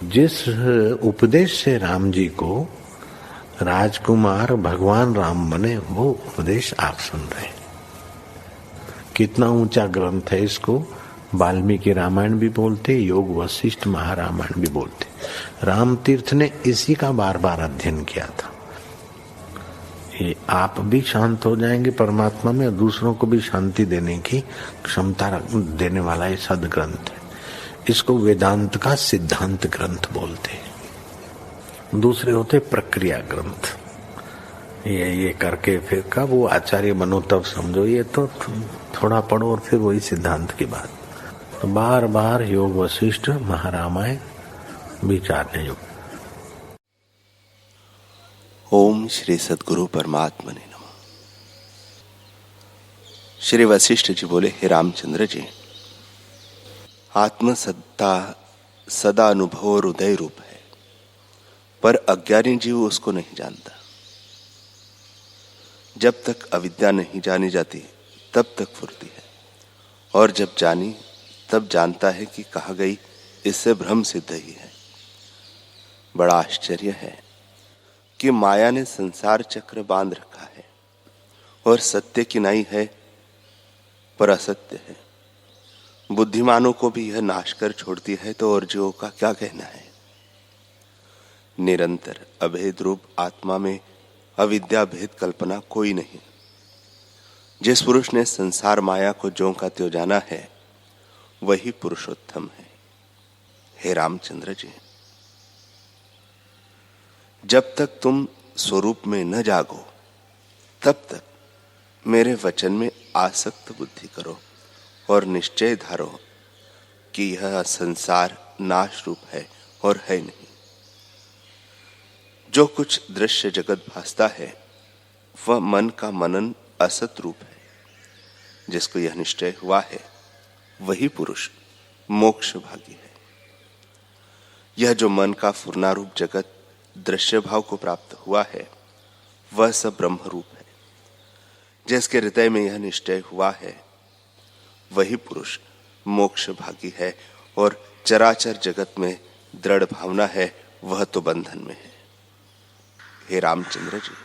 जिस उपदेश से राम जी को राजकुमार भगवान राम बने, वो उपदेश आप सुन रहे हैं। कितना ऊंचा ग्रंथ है। इसको वाल्मीकि रामायण भी बोलते, योग वशिष्ठ महारामायण भी बोलते। राम तीर्थ ने इसी का बार बार अध्ययन किया था। ये आप भी शांत हो जाएंगे परमात्मा में, और दूसरों को भी शांति देने की क्षमता देने वाला ये सदग्रंथ है। इसको वेदांत का सिद्धांत ग्रंथ बोलते हैं। दूसरे होते प्रक्रिया ग्रंथ। ये करके फिर कब वो आचार्य बनो तब समझो, ये तो थोड़ा पढ़ो और फिर वही सिद्धांत की बात। तो बार बार योग वशिष्ठ महारामायण विचारने योग। ओम श्री सद्गुरु परमात्मा ने नमः। श्री वशिष्ठ जी बोले, हे रामचंद्र जी, आत्मसत्ता सदा अनुभव और उदय रूप है, पर अज्ञानी जीव उसको नहीं जानता। जब तक अविद्या नहीं जानी जाती तब तक फुर्ती है, और जब जानी तब जानता है कि कहाँ गई, इससे भ्रम सिद्ध ही है। बड़ा आश्चर्य है कि माया ने संसार चक्र बांध रखा है, और सत्य की नाई है पर असत्य है। बुद्धिमानों को भी यह नाश कर छोड़ती है, तो और जीवों का क्या कहना है। निरंतर अभेद रूप आत्मा में अविद्या भेद कल्पना कोई नहीं। जिस पुरुष ने संसार माया को ज्यों का त्यों जाना है, वही पुरुषोत्तम है। हे रामचंद्र जी, जब तक तुम स्वरूप में न जागो तब तक मेरे वचन में आसक्त बुद्धि करो और निश्चय धारो कि यह संसार नाश रूप है और है नहीं। जो कुछ दृश्य जगत भासता है वह मन का मनन असत रूप है। जिसको यह निश्चय हुआ है वही पुरुष मोक्ष भागी है। यह जो मन का फुरना रूप जगत दृश्य भाव को प्राप्त हुआ है, वह सब ब्रह्म रूप है। जिसके हृदय में यह निश्चय हुआ है वही पुरुष मोक्ष भागी है, और चराचर जगत में दृढ़ भावना है, वह तो बंधन में है। हे रामचंद्र जी,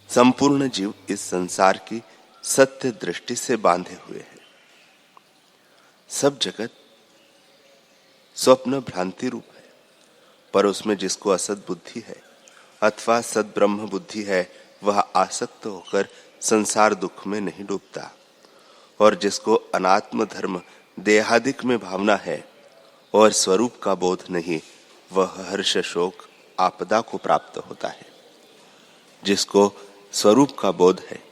संपूर्ण जीव इस संसार की सत्य दृष्टि से बांधे हुए है। सब जगत स्वप्न भ्रांति रूप है, पर उसमें जिसको असत बुद्धि है अथवा सद ब्रह्म बुद्धि है, वह आसक्त होकर संसार दुख में नहीं डूबता। और जिसको अनात्म धर्म देहादिक में भावना है और स्वरूप का बोध नहीं, वह हर्ष शोक आपदा को प्राप्त होता है। जिसको स्वरूप का बोध है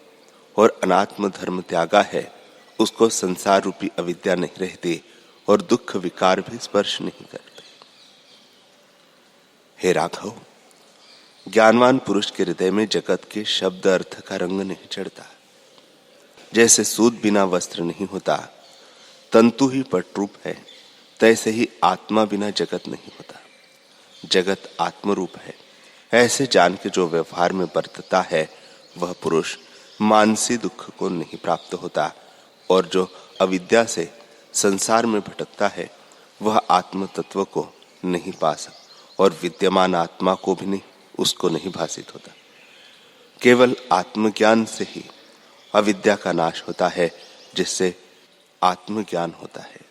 और अनात्म धर्म त्यागा है, उसको संसार रूपी अविद्या नहीं रहती और दुख विकार भी स्पर्श नहीं करते। हे राघव, ज्ञानवान पुरुष के हृदय में जगत के शब्द अर्थ का रंग नहीं चढ़ता। जैसे सूत बिना वस्त्र नहीं होता, तंतु ही पट रूप है, तैसे ही आत्मा बिना जगत नहीं होता। जगत आत्मरूप है, ऐसे जान के जो व्यवहार में बरतता है, वह पुरुष मानसी दुख को नहीं प्राप्त होता। और जो अविद्या से संसार में भटकता है, वह आत्म तत्व को नहीं पा सकता, और विद्यमान आत्मा को भी नहीं, उसको नहीं भासित होता। केवल आत्मज्ञान से ही अविद्या का नाश होता है, जिससे आत्मज्ञान होता है।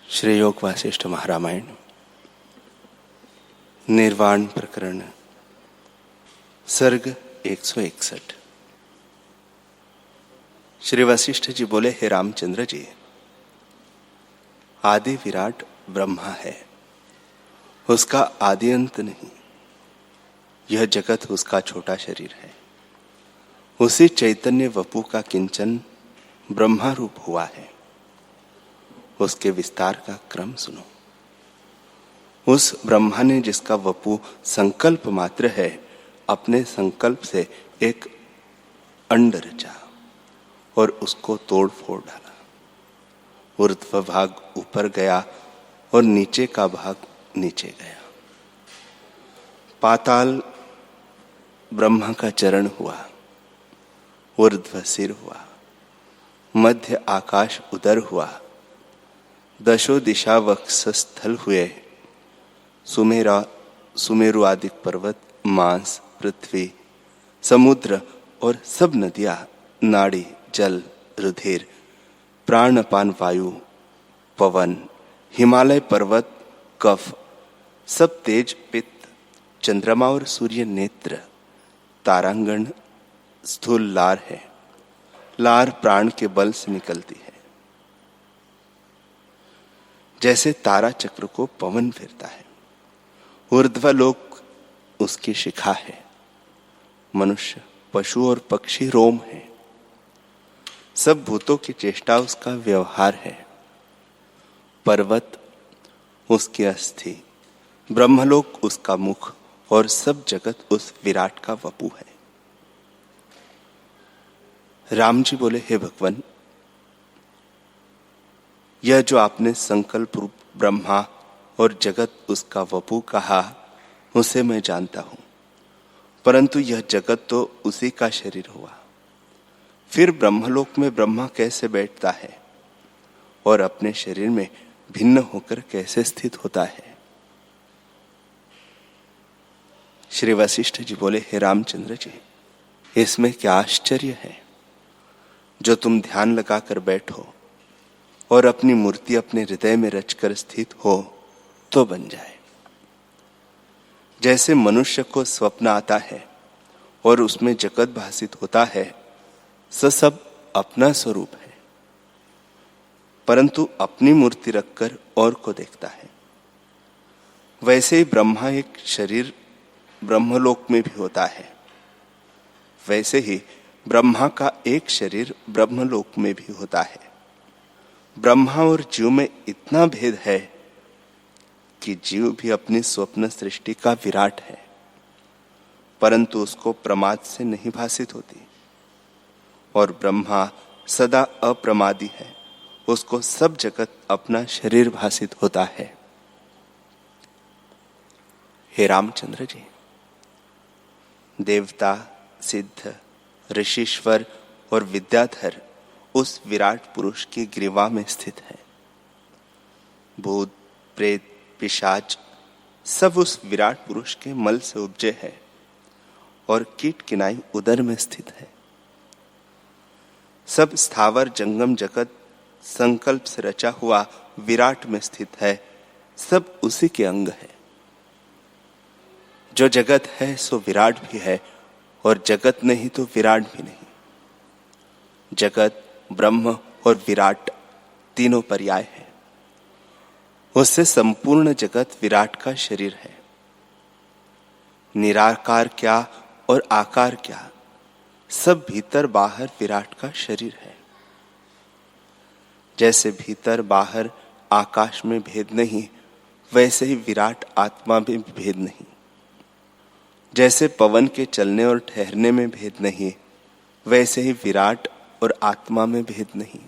श्री योग वशिष्ठ महारामायण निर्वाण प्रकरण सर्ग 161। श्री वशिष्ठ जी बोले, हे रामचंद्र जी, आदि विराट ब्रह्मा है, उसका आदि अंत नहीं। यह जगत उसका छोटा शरीर है। उसी चैतन्य वपु का किंचन ब्रह्मा रूप हुआ है। उसके विस्तार का क्रम सुनो। उस ब्रह्मा ने, जिसका वपु संकल्प मात्र है, अपने संकल्प से एक अंड रचा और उसको तोड़ फोड़ डाला। ऊर्ध्व भाग ऊपर गया और नीचे का भाग नीचे गया। पाताल ब्रह्मा का चरण हुआ, ऊर्ध्व सिर हुआ, मध्य आकाश उदर हुआ, दशो दिशा वक्षस्थल हुए, सुमेरु आदि पर्वत, मांस, पृथ्वी, समुद्र और सब नदियां, नाड़ी, जल, रुधिर, प्राण, अपान वायु, पवन, हिमालय पर्वत, कफ, सब तेज, पित्त, चंद्रमा और सूर्य नेत्र, तारांगण स्थूल लार है। लार प्राण के बल से निकलती है। जैसे तारा चक्र को पवन फेरता है, ऊर्ध्वलोक उसकी शिखा है। मनुष्य, पशु और पक्षी रोम है। सब भूतों की चेष्टा उसका व्यवहार है। पर्वत उसकी अस्थि, ब्रह्मलोक उसका मुख और सब जगत उस विराट का वपु है। राम जी बोले, हे भगवान, यह जो आपने संकल्प रूप ब्रह्मा और जगत उसका वपु कहा, उसे मैं जानता हूं, परंतु यह जगत तो उसी का शरीर हुआ। फिर ब्रह्मलोक में ब्रह्मा कैसे बैठता है और अपने शरीर में भिन्न होकर कैसे स्थित होता है? श्री वशिष्ठ जी बोले, हे रामचंद्र जी, इसमें क्या आश्चर्य है? जो तुम ध्यान लगाकर बैठो और अपनी मूर्ति अपने हृदय में रचकर स्थित हो तो बन जाए। जैसे मनुष्य को स्वप्न आता है और उसमें जगत भासित होता है, सब अपना स्वरूप है, परंतु अपनी मूर्ति रखकर और को देखता है। वैसे ही ब्रह्मा एक शरीर ब्रह्मलोक में भी होता है, वैसे ही ब्रह्मा का एक शरीर ब्रह्मलोक में भी होता है। ब्रह्मा और जीव में इतना भेद है कि जीव भी अपनी स्वप्न सृष्टि का विराट है, परंतु उसको प्रमाद से नहीं भासित होती, और ब्रह्मा सदा अप्रमादी है, उसको सब जगत अपना शरीर भासित होता है। हे रामचंद्र जी, देवता, सिद्ध, ऋषीश्वर और विद्याधर उस विराट पुरुष की ग्रीवा में स्थित है। भूत, प्रेत, पिशाच सब उस विराट पुरुष के मल से उपजे है और कीट किनाई उदर में स्थित है। सब स्थावर जंगम जगत संकल्प से रचा हुआ विराट में स्थित है, सब उसी के अंग है। जो जगत है सो विराट भी है, और जगत नहीं तो विराट भी नहीं। जगत, ब्रह्म और विराट तीनों पर्याय है। उससे संपूर्ण जगत विराट का शरीर है। निराकार क्या और आकार क्या, सब भीतर बाहर विराट का शरीर है। जैसे भीतर बाहर आकाश में भेद नहीं, वैसे ही विराट आत्मा में भेद नहीं। जैसे पवन के चलने और ठहरने में भेद नहीं, वैसे ही विराट और आत्मा में भेद नहीं।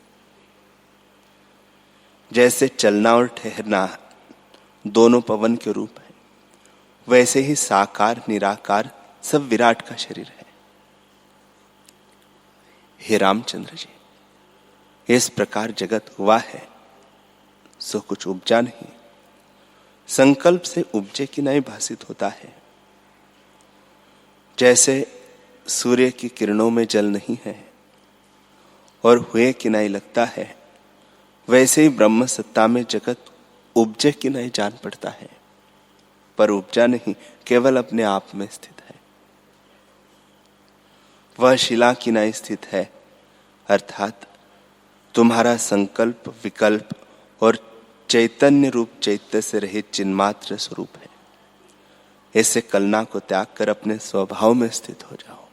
जैसे चलना और ठहरना दोनों पवन के रूप है, वैसे ही साकार निराकार सब विराट का शरीर है। हे रामचंद्र जी, इस प्रकार जगत हुआ है सो कुछ उपजा नहीं, संकल्प से उपजे की नहीं भासित होता है। जैसे सूर्य की किरणों में जल नहीं है और हुए कि नहीं लगता है, वैसे ही ब्रह्म सत्ता में जगत उपजे कि नहीं जान पड़ता है, पर उपजा नहीं, केवल अपने आप में स्थित है। वह शिला की नहीं स्थित है, अर्थात तुम्हारा संकल्प, विकल्प और चैतन्य रूप चैत्य से रहित चिन्मात्र स्वरूप है। ऐसे कलना को त्याग कर अपने स्वभाव में स्थित हो जाओ।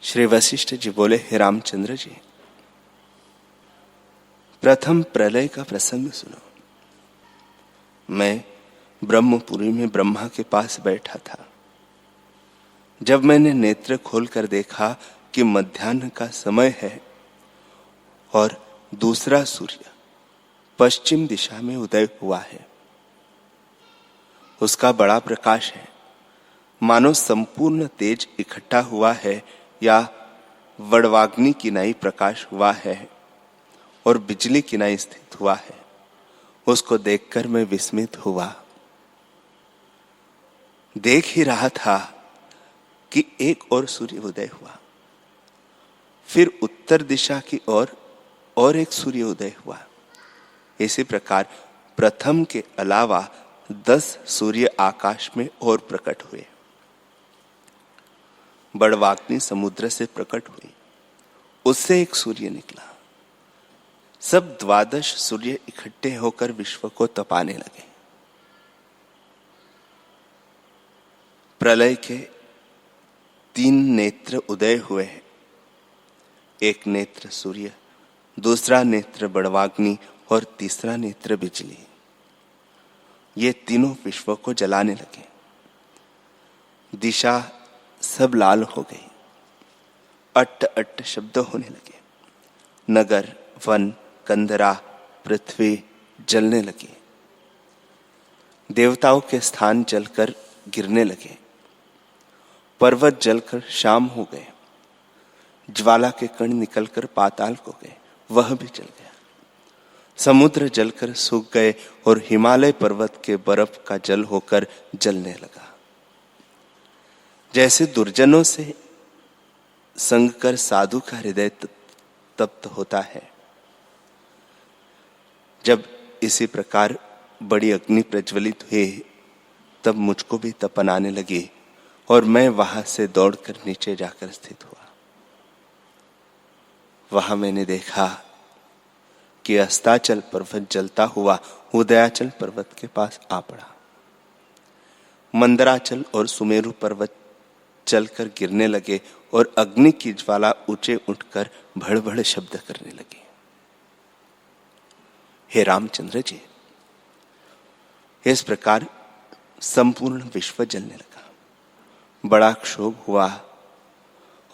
श्री वशिष्ठ जी बोले, हे रामचंद्र जी, प्रथम प्रलय का प्रसंग सुनो। मैं ब्रह्मपुरी में ब्रह्मा के पास बैठा था। जब मैंने नेत्र खोलकर देखा कि मध्याह्न का समय है और दूसरा सूर्य पश्चिम दिशा में उदय हुआ है, उसका बड़ा प्रकाश है, मानो संपूर्ण तेज इकट्ठा हुआ है या वड़वाग्नि की नई प्रकाश हुआ है, और बिजली किनाई स्थित हुआ है, उसको देखकर मैं विस्मित हुआ। देख ही रहा था कि एक और सूर्य उदय हुआ, फिर उत्तर दिशा की ओर और एक सूर्य उदय हुआ। इसी प्रकार प्रथम के अलावा 10 सूर्य आकाश में और प्रकट हुए। बड़वाग्नि समुद्र से प्रकट हुई, उससे एक सूर्य निकला। सब 12 सूर्य इकट्ठे होकर विश्व को तपाने लगे। प्रलय के 3 नेत्र उदय हुए, एक नेत्र सूर्य, दूसरा नेत्र बड़वाग्नि और तीसरा नेत्र बिजली। ये तीनों विश्व को जलाने लगे। दिशा सब लाल हो गई, अट्ट अट्ट शब्द होने लगे। नगर, वन, कंदरा, पृथ्वी जलने लगी। देवताओं के स्थान जलकर गिरने लगे। पर्वत जलकर शाम हो गए। ज्वाला के कण निकलकर पाताल को गए, वह भी जल गया। समुद्र जलकर सूख गए और हिमालय पर्वत के बर्फ का जल होकर जलने लगा। जैसे दुर्जनों से संग कर साधु का हृदय तप्त होता है, जब इसी प्रकार बड़ी अग्नि प्रज्वलित हुई, तब मुझको भी तपन आने लगी और मैं वहां से दौड़कर नीचे जाकर स्थित हुआ। वहां मैंने देखा कि अस्ताचल पर्वत जलता हुआ उदयाचल पर्वत के पास आ पड़ा। मंदराचल और सुमेरु पर्वत चलकर गिरने लगे और अग्नि की ज्वाला ऊंचे उठकर भड़भड़ शब्द करने लगी। हे रामचंद्र जी, इस प्रकार संपूर्ण विश्व जलने लगा। बड़ा क्षोभ हुआ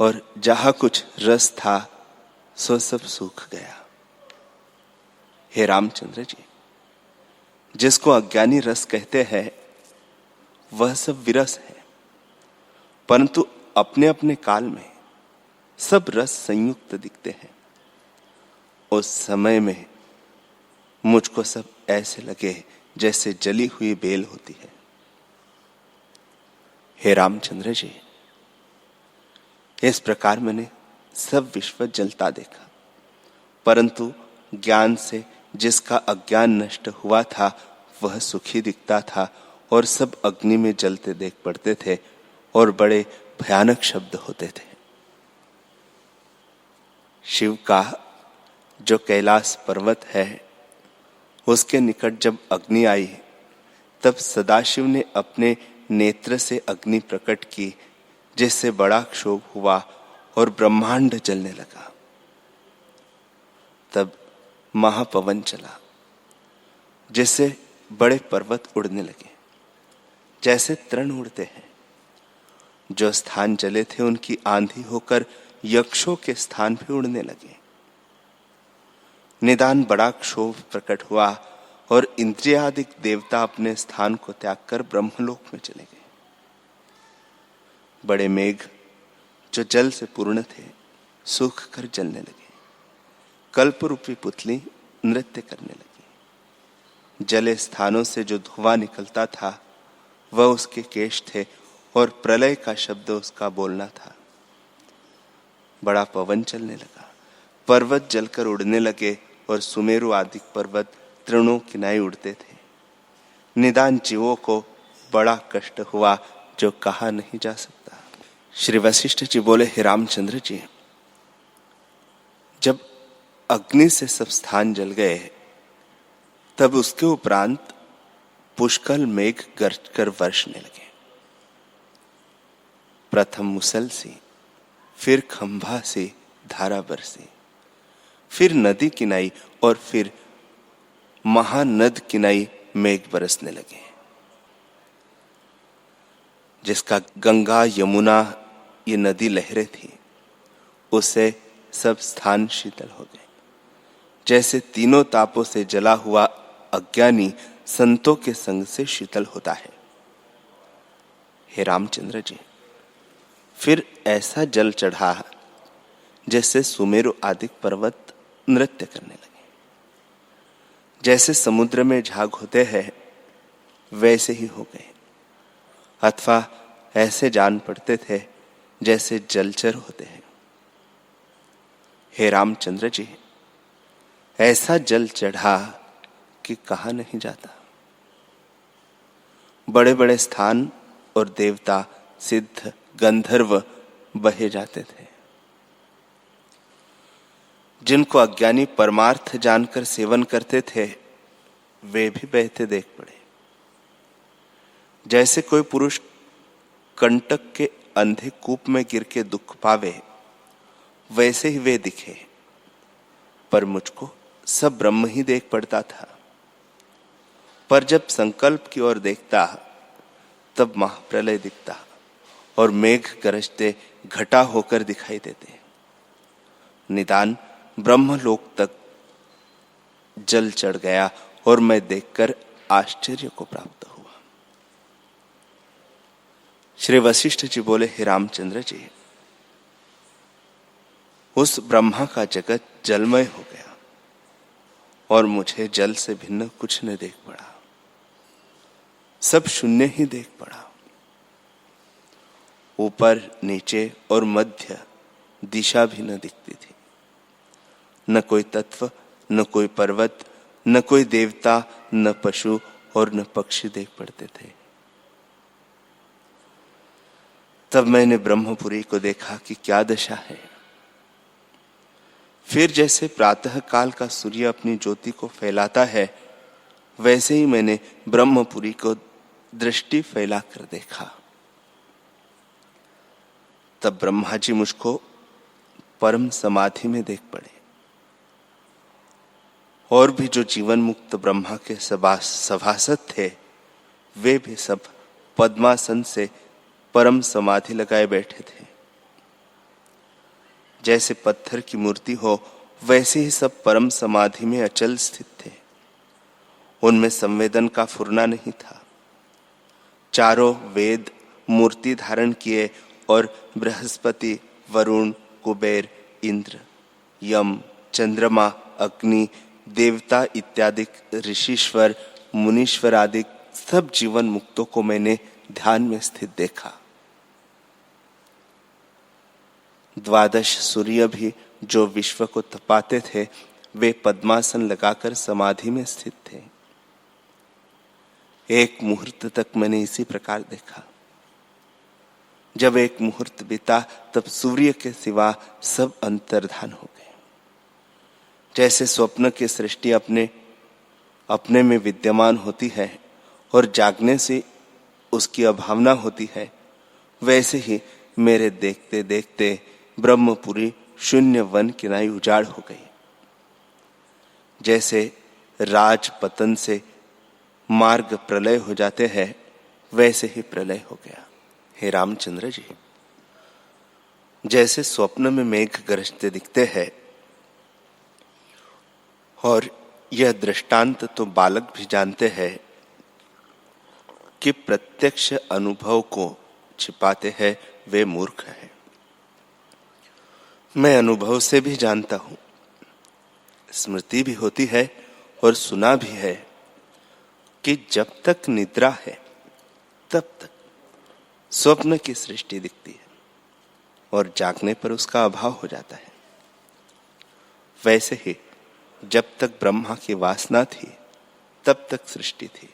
और जहां कुछ रस था सो सब सूख गया। हे रामचंद्र जी, जिसको अज्ञानी रस कहते हैं वह सब विरस है, परंतु अपने अपने काल में सब रस संयुक्त दिखते हैं। उस समय में मुझको सब ऐसे लगे जैसे जली हुई बेल होती है। हे रामचंद्र जी, इस प्रकार मैंने सब विश्व जलता देखा, परंतु ज्ञान से जिसका अज्ञान नष्ट हुआ था वह सुखी दिखता था और सब अग्नि में जलते देख पड़ते थे और बड़े भयानक शब्द होते थे। शिव का जो कैलाश पर्वत है, उसके निकट जब अग्नि आई, तब सदाशिव ने अपने नेत्र से अग्नि प्रकट की, जिससे बड़ा क्षोभ हुआ और ब्रह्मांड जलने लगा। तब महापवन चला, जिससे बड़े पर्वत उड़ने लगे, जैसे तृण उड़ते हैं। जो स्थान जले थे उनकी आंधी होकर यक्षों के स्थान भी उड़ने लगे। निदान बड़ा क्षोभ प्रकट हुआ और इंद्रियादिक देवता अपने स्थान को त्याग कर ब्रह्मलोक में चले गए। बड़े मेघ जो जल से पूर्ण थे सूख कर जलने लगे। कल्परूपी पुतली नृत्य करने लगी। जले स्थानों से जो धुआं निकलता था वह उसके केश थे और प्रलय का शब्द उसका बोलना था। बड़ा पवन चलने लगा, पर्वत जलकर उड़ने लगे और सुमेरु आदि पर्वत तृणों किनाई उड़ते थे। निदान जीवों को बड़ा कष्ट हुआ जो कहा नहीं जा सकता। श्री वशिष्ठ जी बोले, हे रामचंद्र जी, जब अग्नि से सब स्थान जल गए, तब उसके उपरांत पुष्कल मेघ गरज कर वर्षने लगे। प्रथम मुसल सी, फिर खंभा से धारा बरसी, फिर नदी किनाई और फिर महानद किनाई मेघ बरसने लगे। जिसका गंगा यमुना ये नदी लहरें थी, उससे सब स्थान शीतल हो गए। जैसे तीनों तापों से जला हुआ अज्ञानी संतों के संग से शीतल होता है। हे रामचंद्र जी, फिर ऐसा जल चढ़ा जैसे सुमेरु आदि पर्वत नृत्य करने लगे। जैसे समुद्र में झाग होते हैं वैसे ही हो गए, अथवा ऐसे जान पड़ते थे जैसे जलचर होते हैं। हे रामचंद्र जी, ऐसा जल चढ़ा कि कहा नहीं जाता। बड़े बड़े स्थान और देवता, सिद्ध, गंधर्व बहे जाते थे। जिनको अज्ञानी परमार्थ जानकर सेवन करते थे वे भी बहते देख पड़े। जैसे कोई पुरुष कंटक के अंधे कूप में गिर के दुख पावे वैसे ही वे दिखे, पर मुझको सब ब्रह्म ही देख पड़ता था। पर जब संकल्प की ओर देखता तब महाप्रलय दिखता और मेघ गरजते घटा होकर दिखाई देते। निदान ब्रह्मलोक तक जल चढ़ गया और मैं देखकर आश्चर्य को प्राप्त हुआ। श्री वशिष्ठ जी बोले, हे रामचंद्र जी, उस ब्रह्मा का जगत जलमय हो गया और मुझे जल से भिन्न कुछ न देख पड़ा, सब शून्य ही देख पड़ा। ऊपर, नीचे और मध्य दिशा भी न दिखती थी। न कोई तत्व, न कोई पर्वत, न कोई देवता, न पशु और न पक्षी देख पड़ते थे। तब मैंने ब्रह्मपुरी को देखा कि क्या दशा है। फिर जैसे प्रातः काल का सूर्य अपनी ज्योति को फैलाता है वैसे ही मैंने ब्रह्मपुरी को दृष्टि फैलाकर देखा। तब ब्रह्मा जी मुझको परम समाधि में देख पड़े और भी जो जीवन मुक्त ब्रह्मा के सभासद थे वे भी सब पद्मासन से परम समाधि लगाए बैठे थे। जैसे पत्थर की मूर्ति हो वैसे ही सब परम समाधि में अचल स्थित थे। उनमें संवेदन का फुरना नहीं था। चारों वेद मूर्ति धारण किए और बृहस्पति, वरुण, कुबेर, इंद्र, यम, चंद्रमा, अग्नि, देवता इत्यादि ऋषिश्वर, मुनीश्वर आदि सब जीवन मुक्तों को मैंने ध्यान में स्थित देखा। 12 सूर्य भी जो विश्व को तपाते थे वे पद्मासन लगाकर समाधि में स्थित थे। एक मुहूर्त तक मैंने इसी प्रकार देखा। जब एक मुहूर्त बीता तब सूर्य के सिवा सब अंतर्धान हो गए। जैसे स्वप्न की सृष्टि अपने में विद्यमान होती है और जागने से उसकी अभावना होती है, वैसे ही मेरे देखते देखते ब्रह्मपुरी शून्य वन किनाई उजाड़ हो गई। जैसे राज पतन से मार्ग प्रलय हो जाते हैं वैसे ही प्रलय हो गया। हे रामचंद्र जी, जैसे स्वप्न में मेघ गरजते दिखते हैं और यह दृष्टांत तो बालक भी जानते हैं कि प्रत्यक्ष अनुभव को छिपाते हैं वे मूर्ख हैं। मैं अनुभव से भी जानता हूं, स्मृति भी होती है और सुना भी है कि जब तक निद्रा है तब तक स्वप्न की सृष्टि दिखती है और जागने पर उसका अभाव हो जाता है। वैसे ही जब तक ब्रह्मा की वासना थी तब तक सृष्टि थी।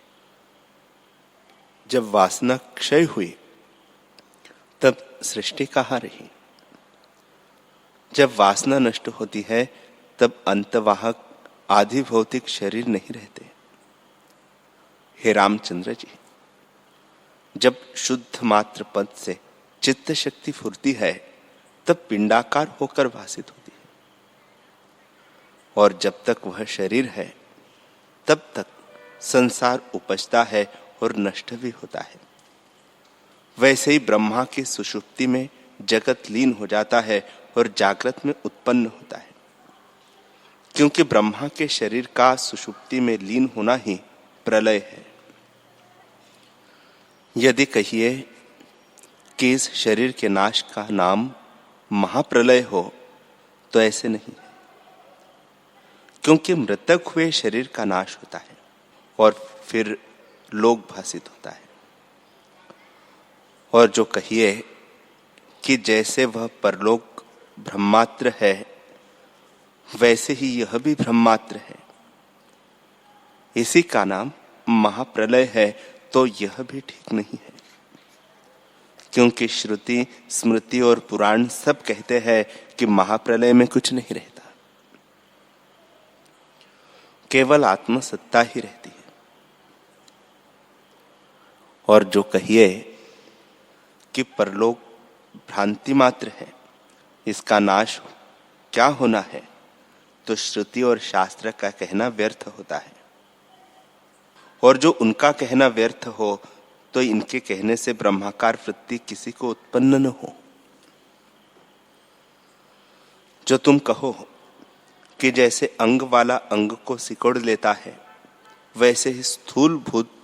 जब वासना क्षय हुई तब सृष्टि कहाँ रही। जब वासना नष्ट होती है तब अंतवाहक आदि भौतिक शरीर नहीं रहते। हे रामचंद्र जी, जब शुद्ध मात्र पद से चित्त शक्ति फुरती है तब पिंडाकार होकर भासित होती है और जब तक वह शरीर है तब तक संसार उपजता है और नष्ट भी होता है। वैसे ही ब्रह्मा की सुषुप्ति में जगत लीन हो जाता है और जागृत में उत्पन्न होता है, क्योंकि ब्रह्मा के शरीर का सुषुप्ति में लीन होना ही प्रलय है। यदि कहिए कि इस शरीर के नाश का नाम महाप्रलय हो तो ऐसे नहीं है। क्योंकि मृतक हुए शरीर का नाश होता है और फिर लोक भासित होता है। और जो कहिए कि जैसे वह परलोक ब्रह्मात्र है, वैसे ही यह भी ब्रह्मात्र है, इसी का नाम महाप्रलय है, तो यह भी ठीक नहीं है। क्योंकि श्रुति, स्मृति और पुराण सब कहते हैं कि महाप्रलय में कुछ नहीं रहता, केवल आत्मसत्ता ही रहती है। और जो कहिए कि परलोक भ्रांति मात्र है, इसका नाश क्या होना है, तो श्रुति और शास्त्र का कहना व्यर्थ होता है। और जो उनका कहना व्यर्थ हो, तो इनके कहने से ब्रह्माकार वृत्ति किसी को उत्पन्न न हो। जो तुम कहो कि जैसे अंग वाला अंग को सिकोड़ लेता है, वैसे ही स्थूल भूत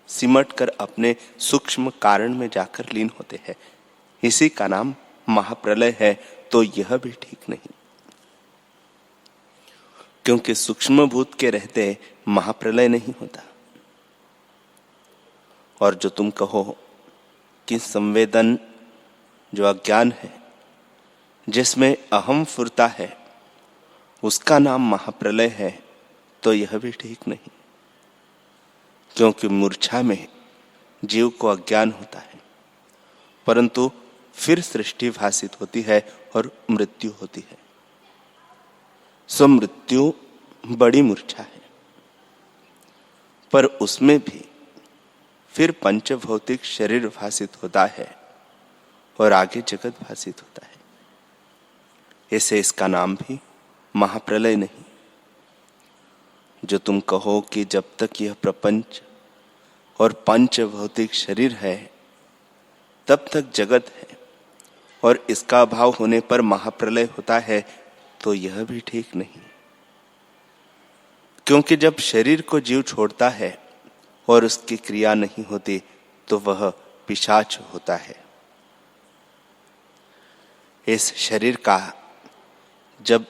सिमट कर अपने सूक्ष्म कारण में जाकर लीन होते हैं, इसी का नाम महाप्रलय है, तो यह भी ठीक नहीं। क्योंकि सूक्ष्म भूत के रहते महाप्रलय नहीं होता। और जो तुम कहो कि संवेदन जो अज्ञान है, जिसमें अहम फुरता है, उसका नाम महाप्रलय है, तो यह भी ठीक नहीं। क्योंकि मूर्छा में जीव को अज्ञान होता है, परंतु फिर सृष्टि भासित होती है और मृत्यु होती है। सो मृत्यु बड़ी मूर्छा है, पर उसमें भी फिर पंचभौतिक शरीर भासित होता है और आगे जगत भासित होता है। ऐसे इसका नाम भी महाप्रलय नहीं। जो तुम कहो कि जब तक यह प्रपंच और पंचभौतिक शरीर है, तब तक जगत है और इसका अभाव होने पर महाप्रलय होता है, तो यह भी ठीक नहीं। क्योंकि जब शरीर को जीव छोड़ता है और उसकी क्रिया नहीं होती, तो वह पिशाच होता है। इस शरीर का जब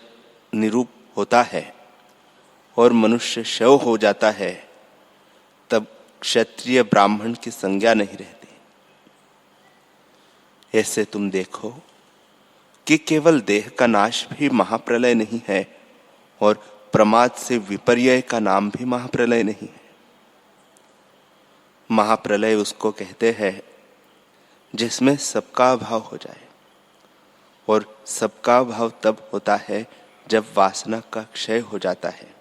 निरूप होता है और मनुष्य शव हो जाता है, तब क्षत्रिय ब्राह्मण की संज्ञा नहीं रहती। ऐसे तुम देखो कि केवल देह का नाश भी महाप्रलय नहीं है और प्रमाद से विपर्यय का नाम भी महाप्रलय नहीं है। महाप्रलय उसको कहते हैं जिसमें सबका अभाव हो जाए, और सबका अभाव तब होता है जब वासना का क्षय हो जाता है।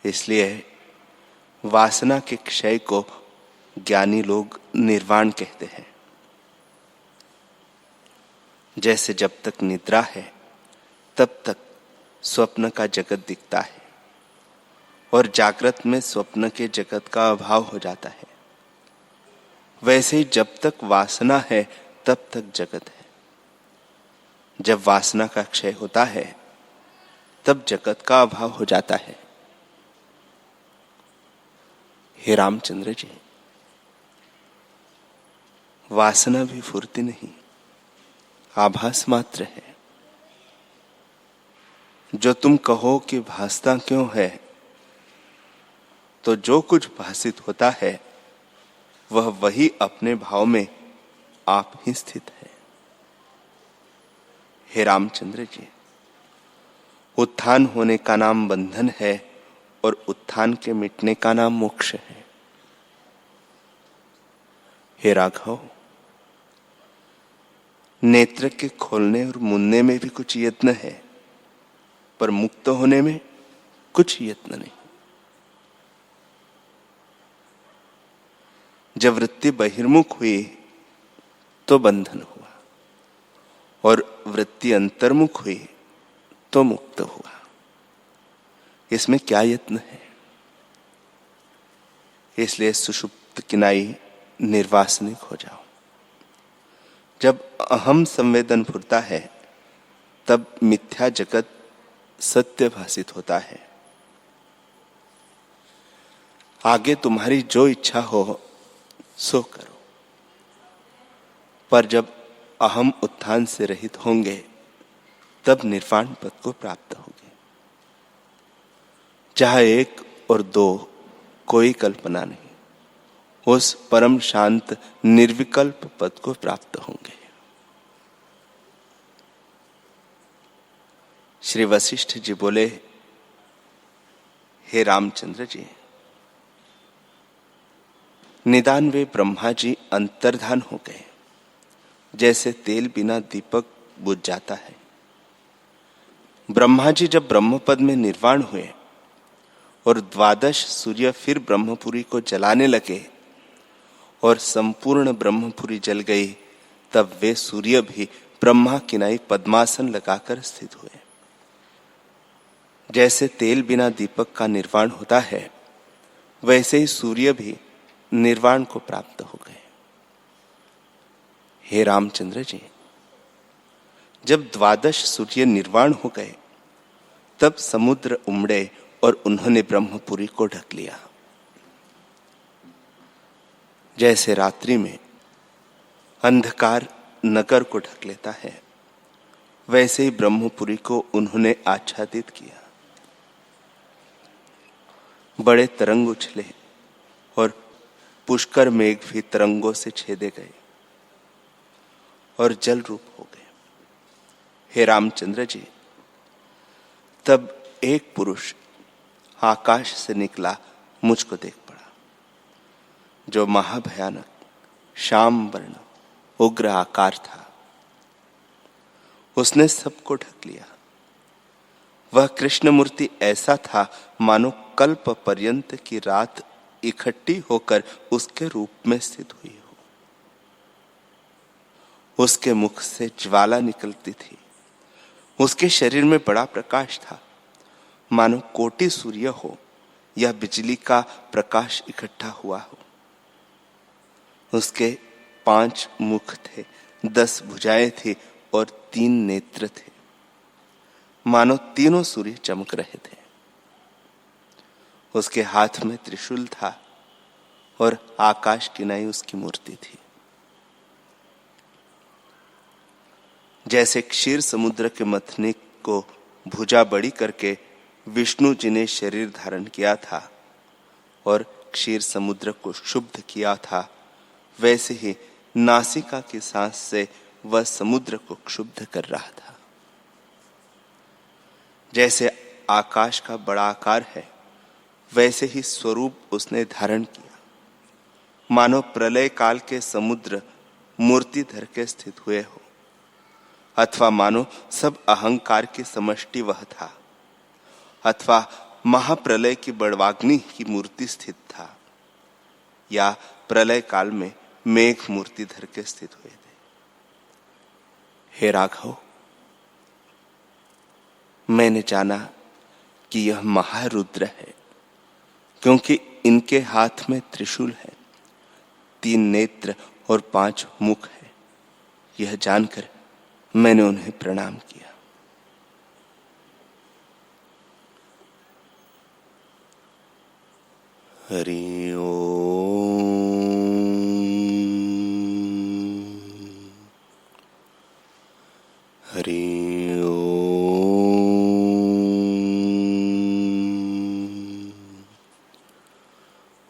इसलिए वासना के क्षय को ज्ञानी लोग निर्वाण कहते हैं। जैसे जब तक निद्रा है, तब तक स्वप्न का जगत दिखता है और जागृत में स्वप्न के जगत का अभाव हो जाता है, वैसे ही जब तक वासना है, तब तक जगत है। जब वासना का क्षय होता है, तब जगत का अभाव हो जाता है। हे रामचंद्र जी, वासना भी फुर्ती नहीं, आभास मात्र है। जो तुम कहो कि भासता क्यों है, तो जो कुछ भासित होता है, वह वही अपने भाव में आप ही स्थित है। हे रामचंद्र जी, उत्थान होने का नाम बंधन है और उत्थान के मिटने का नाम मोक्ष है। हे राघव, नेत्र के खोलने और मुनने में भी कुछ यत्न है, पर मुक्त होने में कुछ यत्न नहीं। जब वृत्ति बहिर्मुख हुई तो बंधन हुआ, और वृत्ति अंतर्मुख हुई तो मुक्त हुआ। इसमें क्या यत्न है? इसलिए सुषुप्त किनाई निर्वासनिक हो जाओ। जब अहम संवेदन फुरता है, तब मिथ्या जगत सत्य भासित होता है। आगे तुम्हारी जो इच्छा हो सो करो, पर जब अहम उत्थान से रहित होंगे, तब निर्वाण पद को प्राप्त होगे। जहां 1 और 2 कोई कल्पना नहीं, उस परम शांत निर्विकल्प पद को प्राप्त होंगे। श्री वशिष्ठ जी बोले, हे रामचंद्र जी, निदान वे ब्रह्मा जी अंतर्धान हो गए, जैसे तेल बिना दीपक बुझ जाता है। ब्रह्मा जी जब ब्रह्मपद में निर्वाण हुए और 12 सूर्य फिर ब्रह्मपुरी को जलाने लगे और संपूर्ण ब्रह्मपुरी जल गई, तब वे सूर्य भी ब्रह्मा किनाई पद्मासन लगाकर स्थित हुए। जैसे तेल बिना दीपक का निर्वाण होता है, वैसे ही सूर्य भी निर्वाण को प्राप्त हो गए। हे रामचंद्र जी, जब 12 सूर्य निर्वाण हो गए, तब समुद्र उमड़े और उन्होंने ब्रह्मपुरी को ढक लिया। जैसे रात्रि में अंधकार नगर को ढक लेता है, वैसे ही ब्रह्मपुरी को उन्होंने आच्छादित किया। बड़े तरंग उछले और पुष्कर मेघ भी तरंगों से छेदे गए और जल रूप हो गए। हे रामचंद्र जी, तब एक पुरुष आकाश से निकला मुझको देख पड़ा, जो महाभयानक श्याम वर्ण उग्र आकार था। उसने सबको ढक लिया। वह कृष्ण मूर्ति ऐसा था मानो कल्प पर्यंत की रात इकट्ठी होकर उसके रूप में स्थित हुई हो। उसके मुख से ज्वाला निकलती थी। उसके शरीर में बड़ा प्रकाश था, मानो कोटि सूर्य हो या बिजली का प्रकाश इकट्ठा हुआ हो। उसके 5 मुख थे, 10 भुजाएं थी और 3 नेत्र थे, मानो तीनों सूर्य चमक रहे थे। उसके हाथ में त्रिशूल था और आकाश किनाई उसकी मूर्ति थी। जैसे क्षीर समुद्र के मथने को भुजा बड़ी करके विष्णु जी ने शरीर धारण किया था और क्षीर समुद्र को शुद्ध किया था, वैसे ही नासिका की सांस से वह समुद्र को क्षुब्ध कर रहा था। जैसे आकाश का बड़ा आकार है, वैसे ही स्वरूप उसने धारण किया, मानो प्रलय काल के समुद्र मूर्ति धर के स्थित हुए हो, अथवा मानो सब अहंकार की समष्टि वह था, अथवा महाप्रलय की बड़वाग्नि की मूर्ति स्थित था, या प्रलय काल में मेघ मूर्ति धर के स्थित हुए थे। हे राघव, मैंने जाना कि यह महारुद्र है, क्योंकि इनके हाथ में त्रिशूल है, 3 नेत्र और 5 मुख है। यह जानकर मैंने उन्हें प्रणाम किया। हरि ओम। हरि ओम।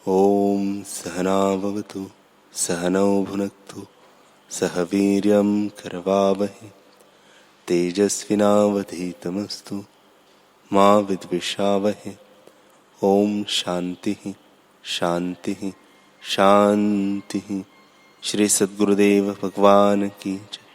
ओम सहना भवतु सहनौ भुनक्तु सह वीर्यं करवावहै तेजस्विनावधीतमस्तु मा विद्विषावहै। ओम शांति शांति शांति। श्री सद्गुरुदेव भगवान की जय।